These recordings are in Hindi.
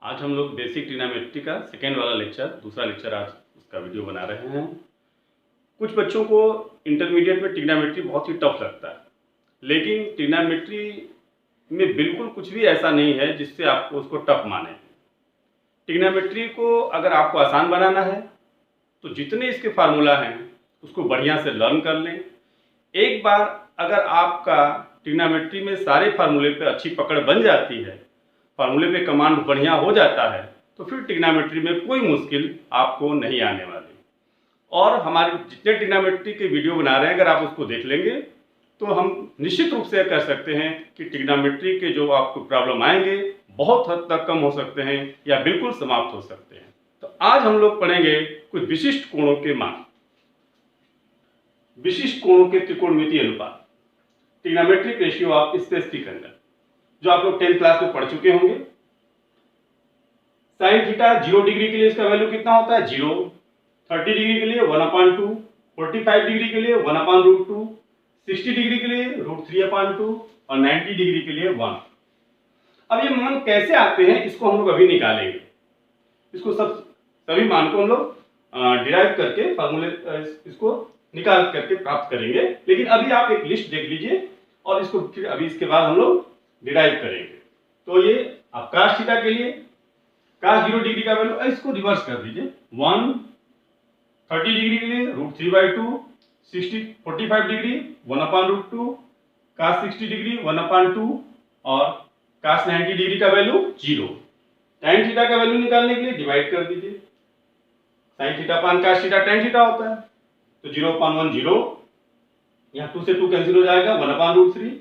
आज हम लोग बेसिक ट्रिग्नोमेट्री का सेकेंड वाला लेक्चर, दूसरा लेक्चर आज उसका वीडियो बना रहे हैं। कुछ बच्चों को इंटरमीडिएट में ट्रिग्नोमेट्री बहुत ही टफ लगता है, लेकिन ट्रिग्नोमेट्री में बिल्कुल कुछ भी ऐसा नहीं है जिससे आपको उसको टफ माने। ट्रिग्नोमेट्री को अगर आपको आसान बनाना है तो जितने इसके फार्मूला हैं उसको बढ़िया से लर्न कर लें। एक बार अगर आपका ट्रिग्नोमेट्री में सारे फार्मूले पे अच्छी पकड़ बन जाती है, फार्मूले पे कमांड बढ़िया हो जाता है, तो फिर ट्रिग्नोमेट्री में कोई मुश्किल आपको नहीं आने वाली। और हमारे जितने ट्रिग्नोमेट्री के वीडियो बना रहे हैं, अगर आप उसको देख लेंगे तो हम निश्चित रूप से कह सकते हैं कि ट्रिग्नोमेट्री के जो आपको प्रॉब्लम आएंगे बहुत हद तक कम हो सकते हैं या बिल्कुल समाप्त हो सकते हैं। तो आज हम लोग पढ़ेंगे कुछ विशिष्ट कोणों के मान, विशिष्ट कोणों के त्रिकोणमितीय अनुपात, trigonometric ratio of specific angle, जो आप लोग 10th क्लास में पढ़ चुके होंगे। साइन थीटा 0 डिग्री के लिए इसका वैल्यू कितना होता है? 0। 30 डिग्री के लिए 1/2, 45 डिग्री के लिए 1/√2, 60 डिग्री के लिए √3/2 और 90 डिग्री के लिए 1। अब ये मान कैसे आते हैं इसको हम लोग अभी निकालेंगे। इसको सभी मान को हम लोग डिराइव करके फार्मूले इसको निकाल करके प्राप्त करेंगे। लेकिन अभी आप एक लिस्ट देख लीजिए और इसको फिर अभी इसके बाद हम लोग डिराइव करेंगे। तो ये आप cos थीटा के लिए cos 0 डिग्री का वैल्यू, इसको रिवर्स कर दीजिए। 1 30 डिग्री के लिए √3/2, 45 डिग्री 1/√2, cos 60 डिग्री 1/2 और cos 90 डिग्री का वैल्यू 0। tan थीटा का वैल्यू निकालने के लिए डिवाइड कर दीजिए। sin theta upon cos theta tan theta होता है, तो 0/1 0, यहाँ 2 से 2 कैंसिल हो जाएगा 1/√3,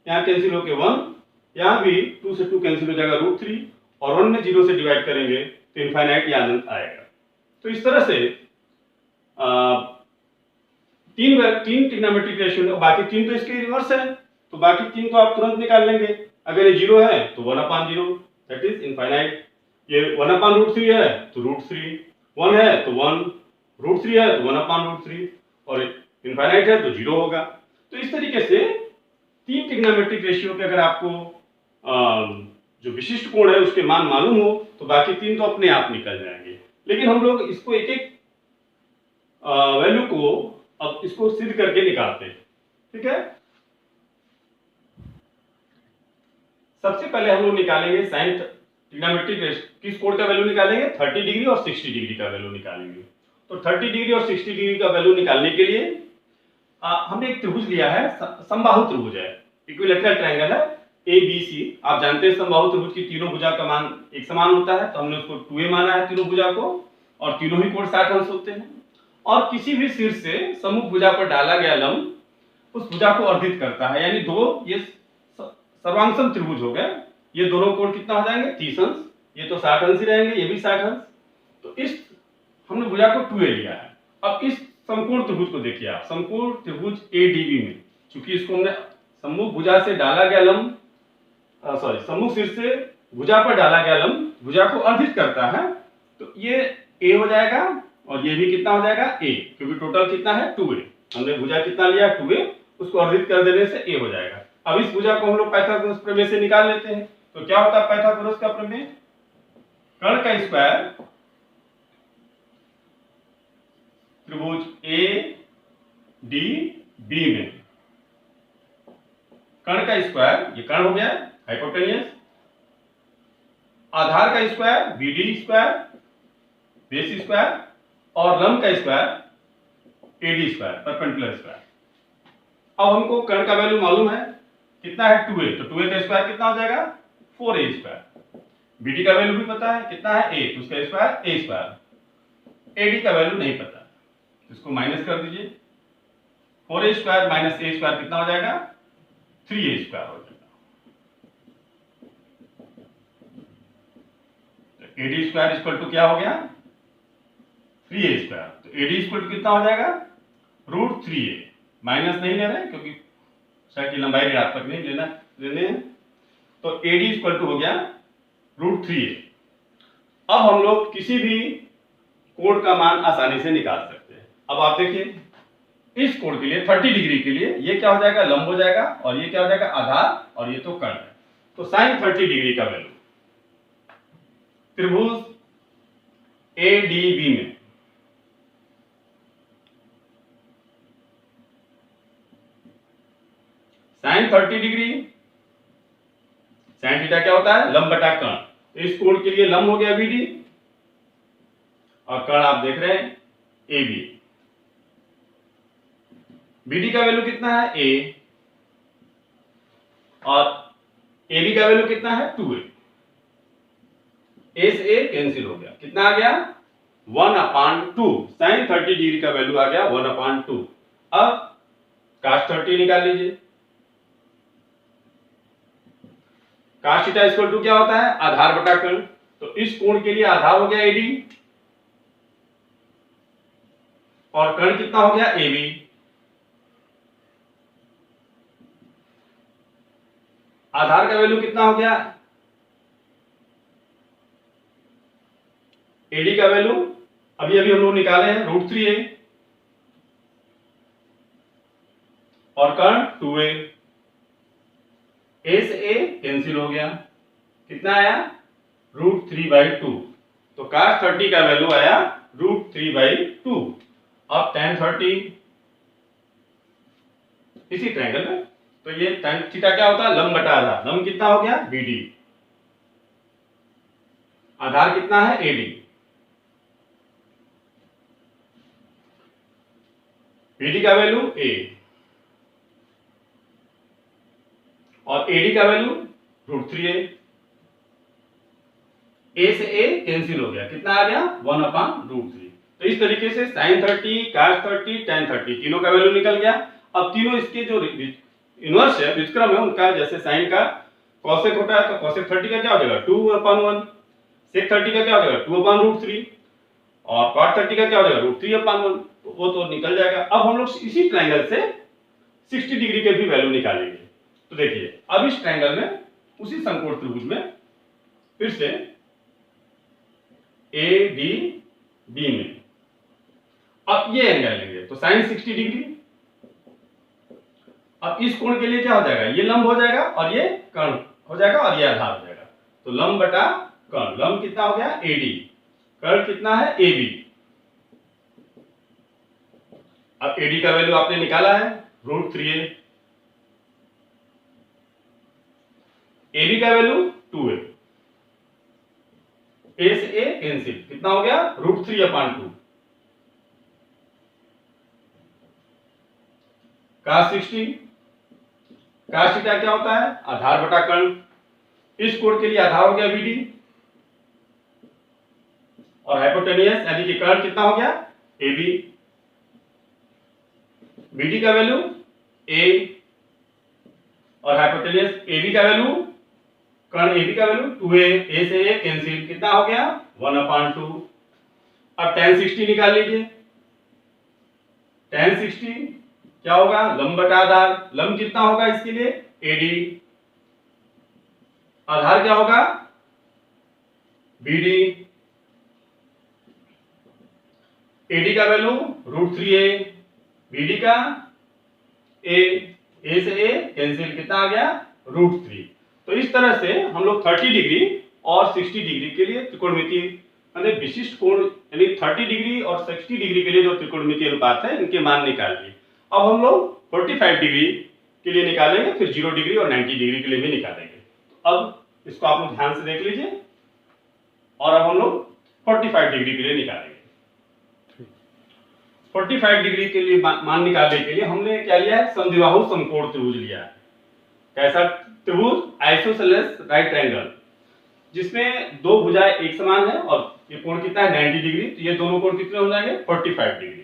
यहाँ कैंसिल होके 1, यहाँ भी 2 से 2 कैंसिल हो जाएगा √3 और 1 में 0 से डिवाइड करेंगे तो इनफाइनाइट यहाँ आएगा। तो इस तरह से तीन ट्रिग्नोमेट्रिक रेशियो, बाकी 3 तो इसके रिवर्स है, तो बाकी 3 तो आप तुरंत निकाल लेंगे। अगर ये 0 है तो 1/0, दैट इज इनफाइनाइट। ये 1/√3 है तो √3, 1 है तो 1, √3 है तो 1/√3 और इनफाइनाइट है तो 0 होगा। तो इस तरीके से 3 ट्रिग्नोमेट्रिक रेशियो के अगर आपको जो विशिष्ट कोण है उसके मान मालूम हो तो बाकी 3 तो अपने आप निकल जाएंगे। लेकिन हम लोग इसको एक एक वैल्यू को अब इसको सिद्ध करके निकालते हैं, ठीक है। सबसे पहले हम लोग निकालेंगे साइन ट्रिग्नोमेट्रिक रेशियो, किस कोण का वैल्यू निकालेंगे? 30 डिग्री और 60 डिग्री का वैल्यू निकालेंगे। तो 30 डिग्री और 60 डिग्री का वैल्यू निकालने के लिए हमने एक त्रिभुज लिया है, समबाहु त्रिभुज है, इक्विलैटरल ट्रायंगल है ABC। आप जानते हैं समबाहु त्रिभुज की तीनों भुजा का मान एक समान होता है, तो हमने उसको 2a माना है तीनों भुजा को, और तीनों ही कोण 60 अंश होते हैं। और किसी भी शीर्ष से सम्मुख भुजा पर डाला गया लंब उस भुजा को अर्धित करता है, यानी दो ये सर्वांगसम त्रिभुज हो गए। ये दोनों कोण कितना हो जाएंगे? 30 अंश। ये तो 60 अंश ही रहेंगे, ये भी 60 अंश। तो इस हमने भुजा को 2a लिया है। अब इस समकोण त्रिभुज को देखिए आप, समकोण त्रिभुज ADB में, चूंकि इसको हमने सम्मुख भुजा से डाला गया लंब, सम्मुख शीर्ष से भुजा पर डाला गया लंब भुजा को अर्धित करता है, तो ये a हो जाएगा और ये भी कितना हो जाएगा? a, क्योंकि टोटल कितना है? 2a। हमने भुजा कितना लिया? 2a, उसको अर्धित कर देने से a हो जाएगा। अब इस भुजा को हम लोग पाइथागोरस प्रमेय से निकाल लेते हैं। तो क्या होता है पाइथागोरस का प्रमेय? कर्ण का स्क्वायर त्रिभुज ADB में, कर्ण का स्क्वायर, ये कर्ण हो गया हाइपोटेनियस, आधार का square BD square, base square, और लंब का square AD square, perpendicular square. अब हमको कर्ण का वैल्यू मालूम है, कितना है? 2a, तो 2a का स्क्वायर कितना हो जाएगा? 4a square. BD का वैल्यू भी पता है, कितना है? a, तो उसका स्क्वायर a स्क्वायर। AD का वैल्यू नहीं पता, इसको माइनस कर दीजिए। 4a square minus a square कितना हो जाएगा? 3a स्क्वायर हो जाएगा। तो AD स्क्वायर इक्वल टू क्या हो गया? 3a square. तो AD इक्वल टू कितना हो जाएगा? √3a। माइनस नहीं ले रहे हैं क्योंकि साइड की लंबाई ऋणात्मक नहीं लेने हैं, तो AD इक्वल टू हो गया √3a। अब हम लोग किसी भी कोण का मान आसानी से निकाल सकते हैं। अब आप देखिए, इस कोण के लिए 30 डिग्री के लिए ये क्या हो जाएगा? लंब हो जाएगा, और ये क्या हो जाएगा? आधार, और ये तो कर्ण है। तो साइन 30 डिग्री का वैल्यू त्रिभुज एडीबी में साइन 30 डिग्री, साइन थीटा क्या होता है, लंब बटा कर्ण, तो इस कोण के लिए लंब हो गया बीडी और कर्ण आप देख रहे हैं एबी। बीडी का वैल्यू कितना है ए और एबी का वैल्यू कितना है 2a। ए से ए कैंसिल हो गया, कितना आ गया 1/2। साइन 30 डिग्री का वैल्यू आ गया 1/2। अब cos 30 निकाल लीजिए। cos थीटा इक्वल टू क्या होता है, आधार बटा कर्ण, तो इस कोण के लिए आधार हो गया एडी और कर्ण कितना हो गया एबी। आधार का वैल्यू कितना हो गया, एडी का वैल्यू अभी अभी हम लोग निकाले हैं √3a और कर्ण 2a। ए से ए कैंसिल हो गया, कितना आया √3/2। तो cos 30 का वैल्यू आया √3/2। अब tan 30 इसी ट्रायंगल में, तो ये tan थीटा क्या होता है, लंब बटा आधार। लंब कितना हो गया BD, आधार कितना है AD। BD का वैल्यू A और AD का वैल्यू √3a। A से A कैंसिल हो गया, कितना आ गया 1/√3। तो इस तरीके से sin 30, cos 30, tan 30 तीनों का वैल्यू निकल गया। अब तीनों इसके जो इनवर्स है, व्युत्क्रम है उनका, जैसे sin का cosec होता है तो cosec 30 का क्या हो जाएगा 2/1, sec 30 का क्या हो जाएगा 2/√3 और cot 30 का क्या हो जाएगा √3/1, तो वो तो निकल जाएगा। अब हम लोग इसी ट्रायंगल से 60 डिग्री के भी वैल्यू निकालेंगे। तो देखिए अब इस ट्रायंगल में, उसी समकोण त्रिभुज में फिर से ADB में अब ये एंगल लेंगे तो sin 60 डिग्री। अब इस कोण के लिए क्या हो जाएगा, ये लंब हो जाएगा और ये कर्ण हो जाएगा और ये आधार हो जाएगा, तो लंब बटा कर्ण। लंब कितना हो गया AD, कर्ण कितना है AB। अब AD का वैल्यू आपने निकाला है √3a, AB का वैल्यू 2a। A से A कैंसिल, कितना हो गया √3/2। cos 60, cos थीटा क्या होता है, आधार बटा कर्ण। इस कोण के लिए आधार हो गया BD और हाइपोटेनियस यानी कि कर्ण कितना हो गया AB। BD का वैल्यू A और हाइपोटेनियस AB का वैल्यू, कर्ण AB का वैल्यू 2a। A से A कैंसिल, कितना हो गया 1/2। अब tan 60 निकाल लीजिए। tan 60 क्या होगा, लंब बटा आधार। लंब कितना होगा इसके लिए AD, आधार क्या होगा BD। AD का वैल्यू √3a, BD का A से A कैंसिल, कितना आ गया √3। तो इस तरह से हम लोग 30 डिग्री और 60 डिग्री के लिए त्रिकोणमितीय यानी विशिष्ट कोण यानी 30 डिग्री और 60 डिग्री के लिए जो त्रिकोणमितीय अनुपात है इनके मान निकाल लिए। अब हम लोग 45 डिग्री के लिए निकालेंगे, फिर 0 डिग्री और 90 डिग्री के लिए भी निकालेंगे। अब इसको आप लोग ध्यान से देख लीजिए और अब हम लोग 45 डिग्री के लिए निकालेंगे। 45 डिग्री के लिए मान निकालने के लिए हमने क्या लिया है, समद्विबाहु समकोण त्रिभुज लिया है। कैसा त्रिभुज, आइसोसेलेस राइट ट्रायंगल, जिसमें दो भुजाएं एक समान है और ये कोण कितना है 90 डिग्री, तो ये दोनों कोण कितने हो जाएंगे 45 डिग्री।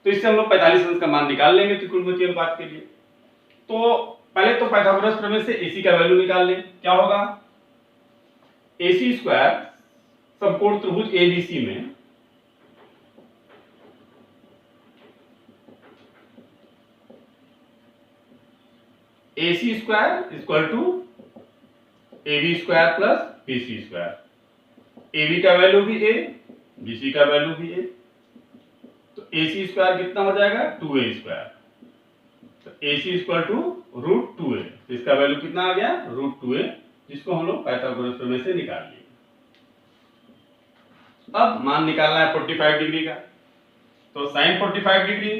तो इससे हम लोग 45 अंश का मान निकाल लेंगे त्रिकोणमितीय अनुपात के लिए। तो पहले तो पाइथागोरस प्रमेय से AC का वैल्यू निकाल लें। क्या होगा, AC स्क्वायर समकोण त्रिभुज ABC में AC square equal to AB square plus BC square. AB का वैल्यू भी A, BC का वैल्यू भी A, तो AC स्क्वायर कितना हो जाएगा 2A स्क्वायर। तो AC इक्वल टू √2a, इसका वैल्यू कितना आ गया √2a, जिसको हम लोग पाइथागोरस प्रमेय से निकाल लिए। अब मान निकालना है 45 डिग्री का, तो साइन 45 डिग्री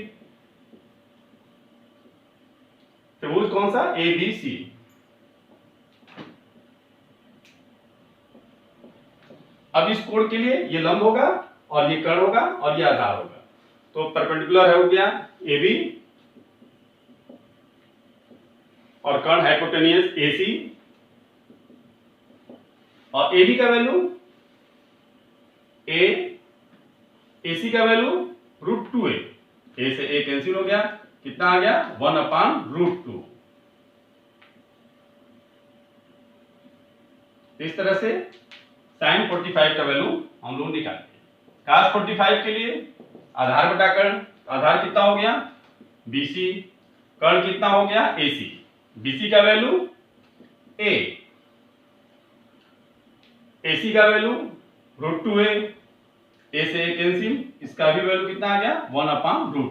त्रिभुज कौन सा, ए बी सी। अब इस कोण के लिए ये लंब होगा और ये कर्ण होगा और ये आधार होगा, तो परपेंडिकुलर हो गया ए बी और कर्ण हाइपोटेनियस ए सी, और ए बी का वैल्यू ए सी का वैल्यू √2a, ए से ए कैंसिल हो गया, कितना आ गया 1/√2। इस तरह से साइन 45 का वैल्यू हम लोग निकालते हैं। cos 45 के लिए आधार बटा कर्ण, आधार कितना हो गया BC, कर्ण कितना हो गया AC, BC का वैल्यू A, AC का वैल्यू √2a, A से A कैंसिल, इसका भी वैल्यू कितना आ गया 1/√2।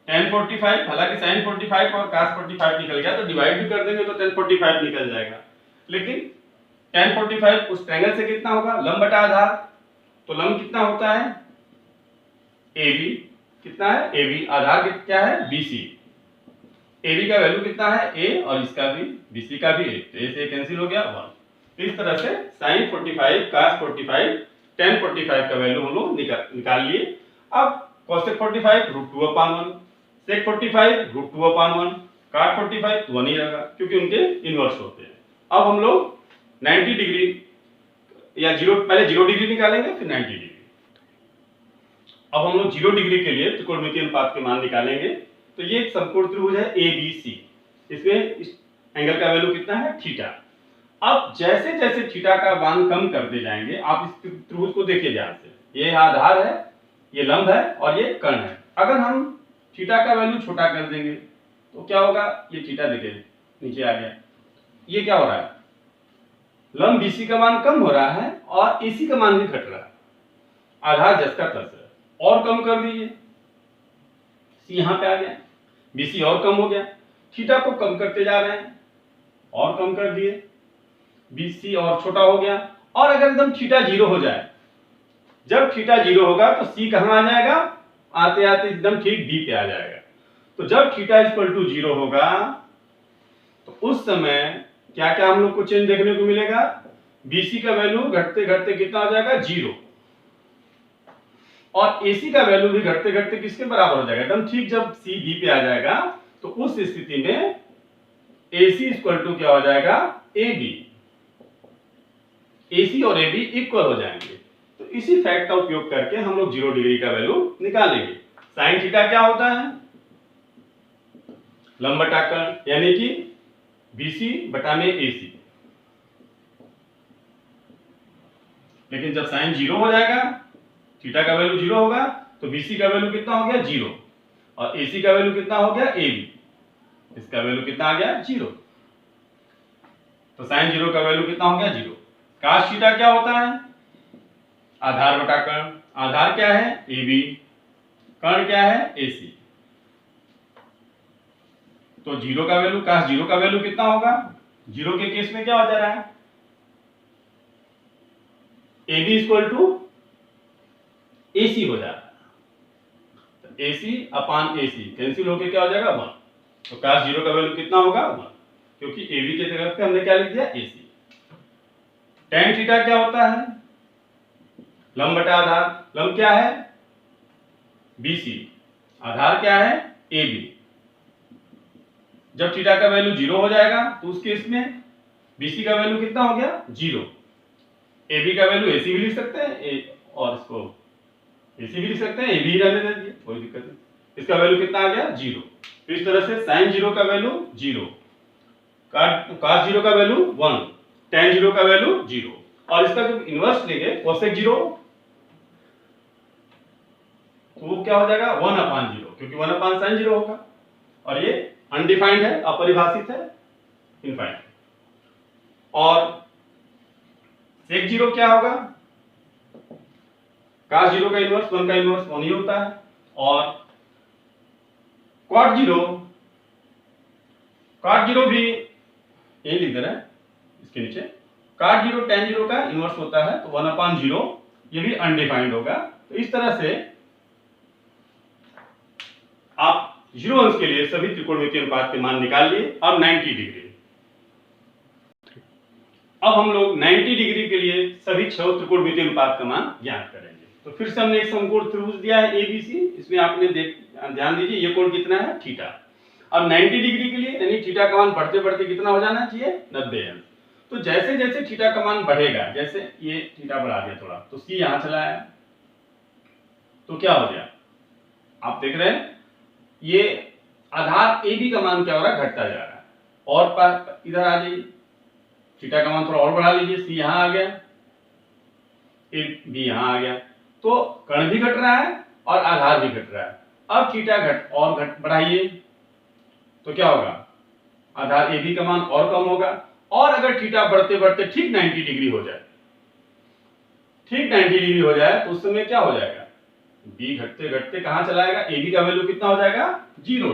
tan 45, हालांकि sin 45 और cos 45 निकल गया तो डिवाइड भी कर देंगे तो tan 45 निकल जाएगा, लेकिन tan 45 उस ट्रायंगल से कितना होगा लंब बटा आधार, तो लंब कितना होता है AB, कितना है AB, आधार क्या है BC, AB का वैल्यू कितना है A और इसका भी BC का भी A, तो A से कैंसिल हो गया 1। इस तरह से sin 45, cos 45, tan 45 का वैल्यू हम लोग निकाल लिए। अब cosec 45 √2/1, sec 45 √2/1, cot 45 तो 1 ही रहेगा क्योंकि उनके इनवर्स होते हैं। अब हम लोग 90 डिग्री या पहले 0 डिग्री निकालेंगे फिर 90 डिग्री। अब हम लोग 0 डिग्री के लिए त्रिकोणमितीय अनुपात के मान निकालेंगे। तो ये एक समकोण त्रिभुज है ABC, इसमें इस एंगल का वैल्यू कितना है थीटा। अब जैसे जैसे थीटा का मान कम करते जाएंगे, आप इस त्रिभुज को देखिए ध्यान से, ये आधार है, ये लंब है और ये कर्ण है। अगर हम थीटा का वैल्यू छोटा कर देंगे तो क्या होगा, ये थीटा देखिए नीचे आ गया, ये क्या हो रहा है लंब BC का मान कम हो रहा है और AC का मान भी घट रहा है, आधार जस का तस है। और कम कर दीजिए, C यहां पे आ गया, BC और कम हो गया, थीटा को कम करते जा रहे हैं और कम कर दिए, BC और छोटा हो गया। और अगर एकदम थीटा 0 हो जाए, जब थीटा 0 होगा तो C कहां आ जाएगा, आते आते एकदम ठीक D पे आ जाएगा। तो जब थीटा 0 होगा तो उस समय क्या क्या हम लोग को चेंज देखने को मिलेगा, BC का वैल्यू घटते घटते कितना हो जाएगा 0, और AC का वैल्यू भी घटते घटते किसके बराबर हो जाएगा, एकदम ठीक जब C B पे आ जाएगा तो उस स्थिति में AC क्या हो जाएगा AB, AC और AB इक्वल हो जाएंगे। तो इसी फैक्ट का उपयोग करके हम लोग 0 डिग्री का वैल्यू निकालेंगे। साइन थीटा क्या होता है, लंब बटा कर्ण, यानी कि BC बटा में AC। लेकिन जब साइन 0 हो जाएगा, थीटा का वैल्यू 0 होगा, तो BC का वैल्यू कितना हो गया 0 और AC का वैल्यू कितना हो गया AB, इसका वैल्यू कितना आ गया 0। तो साइन 0 का वैल्यू कितना हो गया 0। cos थीटा क्या होता है, आधार बटा कर्ण, आधार क्या है AB, कर्ण क्या है AC। तो 0 का वैल्यू, cos 0 का वैल्यू कितना होगा, 0 के केस में क्या हो जा रहा है AB AC हो जा रहा है, तो AC/AC कैंसिल होके क्या हो जाएगा 1। तो cos 0 का वैल्यू कितना होगा 1, क्योंकि AB के जगह पे हमने क्या लिख दिया AC। tan थीटा क्या होता है, लंब बटा आधार, लंब क्या है BC, आधार क्या है AB। जब थीटा का वैल्यू 0 हो जाएगा तो उस केस में BC का वैल्यू कितना हो गया 0, AB का वैल्यू AC भी लिख सकते हैं और इसको AC भी लिख सकते हैं, AB ही रहने दीजिए, कोई दिक्कत नहीं। इसका वैल्यू कितना आ गया 0। तो इस तरह से साइन 0 का वैल्यू 0, cos 0 का वैल्यू 1, tan 0 का वैल्यू 0, और इसका जब इनवर्स लेंगे cosec 0 तो वो क्या हो जाएगा 1/0, क्योंकि 1/sin 0 होगा, और ये अनडिफाइंड है, अपरिभाषित है, इनफाइनाइट। और sec 0 क्या होगा, cos 0 का इनवर्स 1 का इनवर्स 1 ही होता है, और cot 0 भी यही लिख दे रहे हैं इसके नीचे, cot 0 tan 0 का इनवर्स होता है, तो 1/0 ये भी अनडिफाइंड होगा। तो इस तरह से आप 0 अंश के लिए सभी त्रिकोणमितीय अनुपात के मान निकाल लिए। अब 90 डिग्री, अब हम लोग 90 डिग्री के लिए सभी 6 त्रिकोणमितीय अनुपात का मान ज्ञात करेंगे। तो फिर से हमने एक समकोण त्रिभुज दिया है एबीसी, इसमें आपने ध्यान दीजिए ये कोण कितना है, थीटा। अब 90 डिग्री के लिए यानी थीटा का मान बढ़ते बढ़ते कितना हो जाना चाहिए, 90 अंश। तो जैसे जैसे थीटा का मान बढ़ेगा, जैसे ये थीटा बढ़ा दिया थोड़ा, तो सी यहां चला आया, तो क्या हो गया, आप देख रहे हैं ये आधार ए बी का मान क्या हो रहा है, घटता जा रहा है। और इधर आ जाइए, थीटा का मान थोड़ा और बढ़ा लीजिए, सी यहां आ गया, ए बी यहां आ गया, तो कण भी घट रहा है और आधार भी घट रहा है। अब थीटा घट बढ़ाइए, तो क्या होगा, आधार ए बी का मान और कम होगा। और अगर थीटा बढ़ते बढ़ते ठीक 90 डिग्री हो जाए, ठीक 90 डिग्री हो जाए, तो उस समय क्या हो जाएगा, बी घटते घटते कहां चला जाएगा, ए बी का वैल्यू कितना हो जाएगा, 0।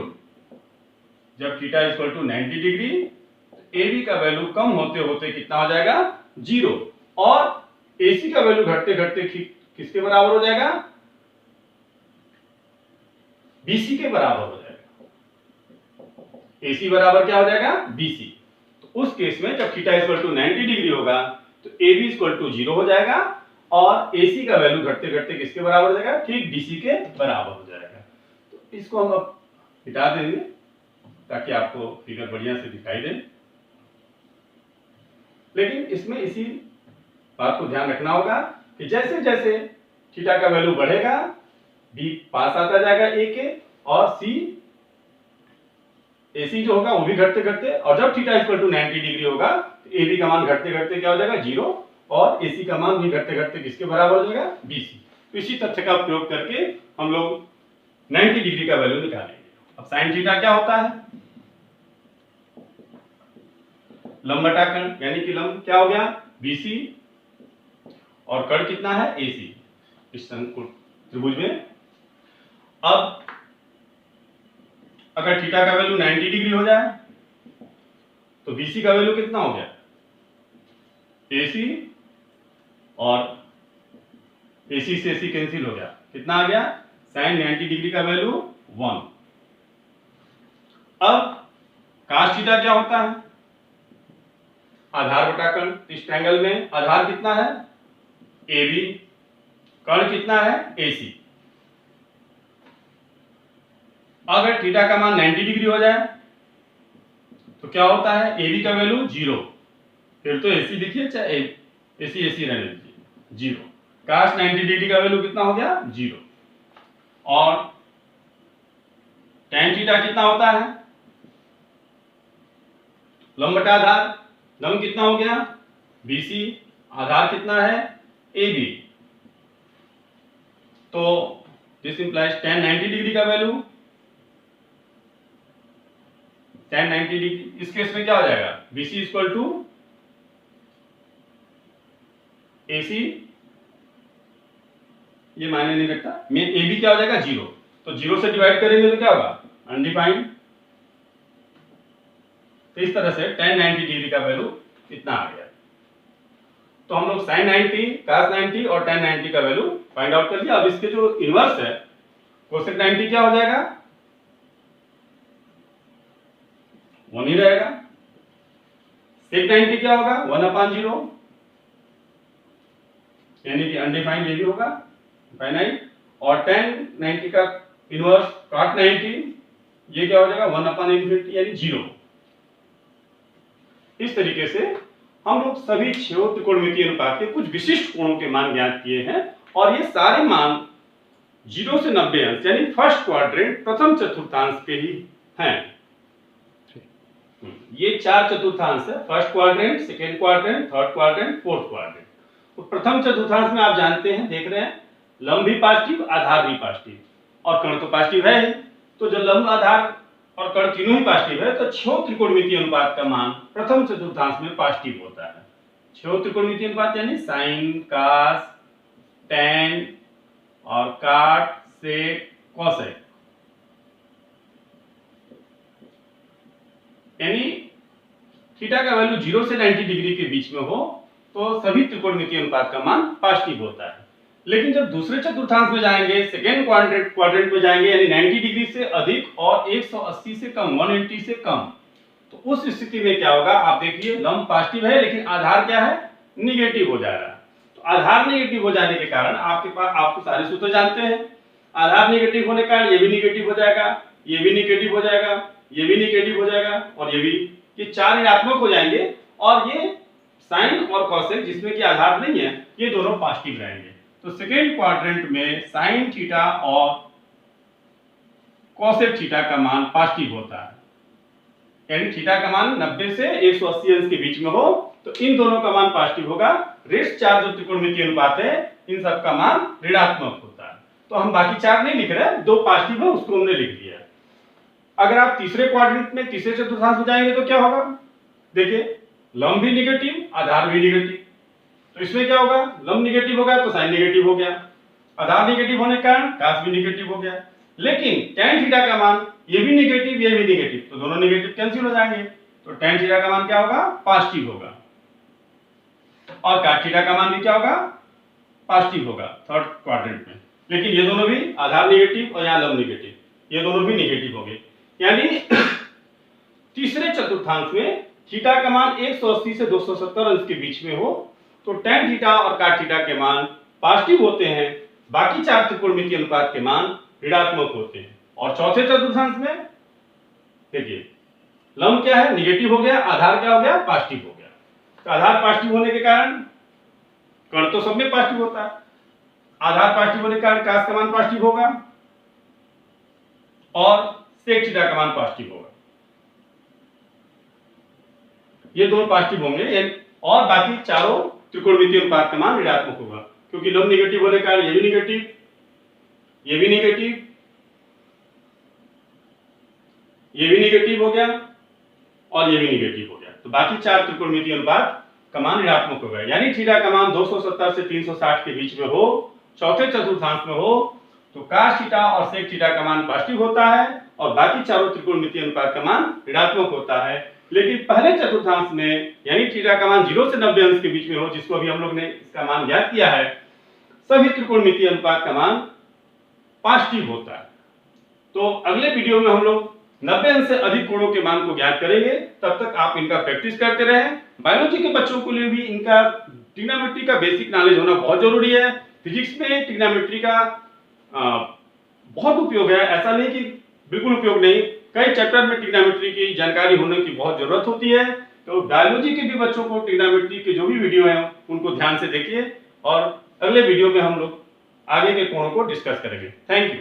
जब theta equal to 90 degree, A B का वैल्यू कम होते होते कितना हो जाएगा, 0। और एसी का वैल्यू घटते घटते किसके बराबर हो जाएगा, बीसी के बराबर हो जाएगा। एसी बराबर क्या हो जाएगा, बीसी। तो उस केस में जब थीटा इक्वल टू 90 डिग्री होगा, तो ए बी इक्वल टू 0 हो जाएगा और एसी का वैल्यू घटते घटते किसके बराबर हो जाएगा, ठीक बीसी के बराबर हो जाएगा। तो इसको हम अब हटा देंगे ताकि आपको फिगर बढ़िया से दिखाई दे। लेकिन इसमें इसी बात को ध्यान रखना होगा कि जैसे जैसे थीटा का वैल्यू बढ़ेगा, बी पास आता जाएगा ए के, और सी एसी जो होगा वो भी घटते घटते, और जब थीटा इक्वल टू 90 डिग्री होगा, तो ए बी का मान घटते घटते क्या हो जाएगा, 0, और एसी का मान भी घटते घटते किसके बराबर हो जाएगा, बीसी। तो इसी तथ्य का प्रयोग करके हम लोग 90 डिग्री का वैल्यू निकालेंगे। अब साइन थीटा क्या होता है, लंब बटा कर्ण, यानी कि लंब क्या हो गया, बीसी, और कर्ण कितना है, एसी, इस त्रिभुज में। अब अगर थीटा का वैल्यू 90 डिग्री हो जाए, तो बीसी का वैल्यू कितना हो गया, एसी, और एसी से एसी कैंसिल हो गया, कितना आ गया, साइन 90 डिग्री का वैल्यू 1। अब cos थीटा क्या होता है, आधार बटा कर्ण। इस ट्रायंगल में आधार कितना है, ए बी, कर्ण कितना है, एसी। अगर थीटा का मान 90 डिग्री हो जाए तो क्या होता है, ए बी का वैल्यू 0, फिर तो एसी लिखिए चाहे एसी एसी रहने दीजिए, 0। cos 90 डिग्री का वैल्यू कितना हो गया, 0। और tan थीटा कितना होता है, लंब बटा आधार, लंब कितना हो गया, बीसी, आधार कितना है, ए बी। तो दिस इंप्लाइज tan 90 डिग्री का वैल्यू, tan 90 डिग्री, इस केस में क्या हो जाएगा, बीसी इक्वल टू एसी, ये मायने नहीं रखता, में ए बी क्या हो जाएगा, 0। तो 0 से डिवाइड करेंगे तो क्या होगा, अनडिफाइंड। तो इस तरह से tan 90 डिग्री का वैल्यू इतना आ गया। तो हम लोग sin 90, cos 90 और tan 90 का वैल्यू फाइंड आउट कर लिया। अब इसके जो इनवर्स है cosec 90 क्या हो जाएगा, 1 ही रहेगा। sec 90 क्या होगा, 1/0, यानी कि अनडिफाइंड ये भी होगा, फाइनाइट। और tan 90 का इनवर्स cot 90, ये क्या हो जाएगा, 1/∞ यानी 0। इस तरीके से हम लोग सभी 6 त्रिकोणमितीय अनुपात के कुछ विशिष्ट कोणों के मान ज्ञात किए हैं, और ये सारे मान 0 से 90 अंश यानी फर्स्ट क्वाड्रेंट, प्रथम चतुर्थांश के ही हैं। ये 4 चतुर्थांश है, first quadrant, second quadrant, third quadrant, fourth quadrant. तो प्रथम चतुर्थांश में आप जानते हैं, देख रहे हैं, लंब भी पॉजिटिव, आधार भी पॉजिटिव, और कर्ण तो पॉजिटिव है ही। तो जो लंब, आधार और कर्ण तीनों ही पॉजिटिव है, तो 6 त्रिकोणमितीय अनुपात का मान प्रथम चतुर्थांश में पॉजिटिव होता है। 6 त्रिकोणमितीय अनुपात यानी साइन, cos, tan और cot, sec, cosec, यानी थीटा का वैल्यू 0 से 90 डिग्री के बीच में हो तो सभी त्रिकोणमितीय अनुपात का मान पॉजिटिव होता है। लेकिन जब दूसरे चतुर्थांश में जाएंगे, सेकेंड क्वाड्रेंट में जाएंगे, यानी 90 डिग्री से अधिक और 180 से कम, 180 से कम, तो उस स्थिति में क्या होगा, आप देखिए लंब पॉजिटिव है लेकिन आधार क्या है, निगेटिव हो जाएगा। तो आधार निगेटिव हो जाने के कारण आपको सारे सूत्र जानते हैं, आधार निगेटिव होने के कारण ये भी निगेटिव हो जाएगा, ये भी निगेटिव हो जाएगा, ये भी निगेटिव हो जाएगा और ये भी, ये चार ऋणात्मक हो जाएंगे और ये साइन और कॉसेक जिसमें कि आधार नहीं है, ये दोनों पॉजिटिव रहेंगे। तो सेकेंड क्वाड्रेंट में साइन थीटा और कॉसेक थीटा का मान पॉजिटिव होता है, यानी थीटा का मान 90 से 180 अंश के बीच में हो तो इन दोनों का मान पॉजिटिव होगा। रेस्ट चार जो त्रिकोणमितीय अनुपात है इन सब का मान ऋणात्मक होता है। तो हम बाकी चार नहीं लिख रहे, दो पॉजिटिव है उसको हमने लिख दिया। अगर आप तीसरे क्वाड्रेंट में, तीसरे चतुर्थांश में जाएंगे तो क्या होगा, देखिए लंब भी निगेटिव, आधार भी निगेटिव, तो इसमें क्या होगा, लंब निगेटिव हो गया तो साइन निगेटिव हो गया, आधार निगेटिव होने के कारण कास भी निगेटिव हो गया। लेकिन tan थीटा का मान ये भी निगेटिव ये भी निगेटिव, तो दोनों निगेटिव कैंसिल हो जाएंगे, तो tan थीटा का मान क्या होगा, पॉजिटिव होगा और cot थीटा का मान भी क्या होगा, पॉजिटिव होगा थर्ड क्वाड्रेंट में। लेकिन ये दोनों भी, आधार निगेटिव और यहाँ लंब निगेटिव, ये दोनों भी निगेटिव हो गए। यानी तीसरे चतुर्थांश में थीटा का मान 180 से 270 अंश के बीच में हो तो tan थीटा और cot थीटा के मान पॉजिटिव होते हैं, बाकी चार त्रिकोणमितीय अनुपात के मान ऋणात्मक होते हैं। और चौथे चतुर्थांश में देखिए लंब क्या है, निगेटिव हो गया, आधार क्या हो गया, पॉजिटिव हो गया। तो आधार पॉजिटिव होने के कारण कर्ण तो सब में पॉजिटिव होता है, आधार पॉजिटिव होने के कारण कास का मान पॉजिटिव होगा और सेक थीटा का मान पॉजिटिव होगा, ये दोनों पॉजिटिव होंगे और बाकी चारों त्रिकोणमितीय अनुपात का मान ऋणात्मक होगा, क्योंकि लंब निगेटिव होने के कारण ये भी निगेटिव, ये भी निगेटिव, ये भी निगेटिव हो गया और ये भी निगेटिव हो गया। तो बाकी चार त्रिकोणमितीय अनुपात का मान ऋणात्मक होगा। यानी थीटा का मान 270 से 360 के बीच में हो, चौथे चतुर्थांश में हो तो कास थीटा और सेक थीटा का मान पॉजिटिव होता है और बाकी चारों त्रिकोणमितीय अनुपात का मान ऋणात्मक होता है। लेकिन पहले चतुर्थांश में यानी थीटा का मान 0 से 90 अंश के बीच में हो, जिसको अभी हम लोग ने इसका मान ज्ञात किया है, सभी त्रिकोणमितीय अनुपात का मान पॉजिटिव होता है। तो अगले वीडियो में हम लोग 90 अंश से अधिक कोणों के मान को ज्ञात करेंगे। तब तक आप इनका प्रैक्टिस करते रहें। बायोलॉजी के बच्चों के लिए भी इनका ट्रिग्नोमेट्री का बेसिक नॉलेज होना बहुत जरूरी है। फिजिक्स में ट्रिग्नोमेट्री का बहुत उपयोग है, ऐसा नहीं कि बिल्कुल उपयोग नहीं, कई चैप्टर में ट्रिग्नोमेट्री की जानकारी होने की बहुत जरूरत होती है। तो बायोलॉजी के भी बच्चों को ट्रिग्नोमेट्री के जो भी वीडियो हैं उनको ध्यान से देखिए और अगले वीडियो में हम लोग आगे के कोणों को डिस्कस करेंगे। Thank you.